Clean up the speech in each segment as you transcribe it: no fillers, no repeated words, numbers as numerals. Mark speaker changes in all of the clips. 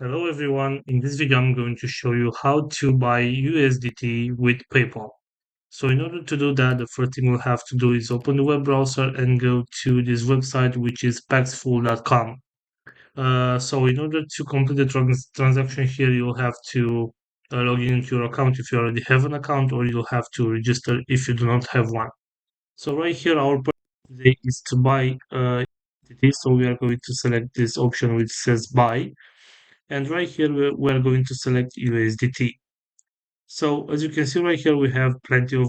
Speaker 1: Hello everyone, in this video I'm going to show you how to buy USDT with PayPal. So in order to do that, the first thing we'll have to do is open the web browser and go to this website, which is paxful.com. So in order to complete the transaction here, you'll have to log in into your account if you already have an account, or you'll have to register if you do not have one. So right here, our purpose today is to buy USDT. So we are going to select this option which says buy. And right here, we're going to select USDT. So as you can see right here, we have plenty of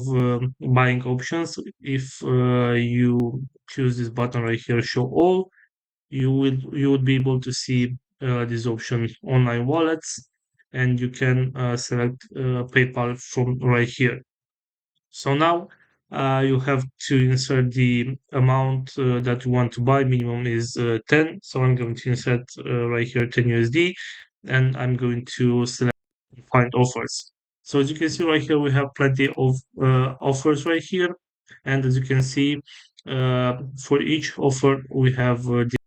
Speaker 1: buying options. If you choose this button right here, show all, you would be able to see this option, online wallets, and you can select PayPal from right here. So now you have to insert the amount that you want to buy. Minimum is 10. So I'm going to insert right here 10 USD, and I'm going to select find offers. So as you can see right here, we have plenty of offers right here. And as you can see, for each offer, we have the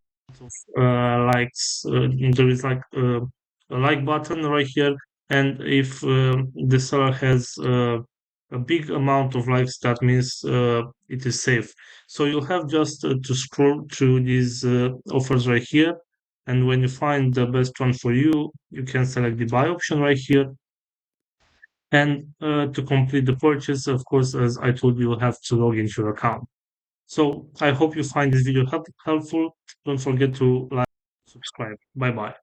Speaker 1: likes. There is like a like button right here. And if the seller has a big amount of likes, that means it is safe. So you'll have just to scroll through these offers right here. And when you find the best one for you, you can select the buy option right here. And to complete the purchase, of course, as I told you, you'll have to log into your account. So I hope you find this video helpful. Don't forget to like, subscribe. Bye bye.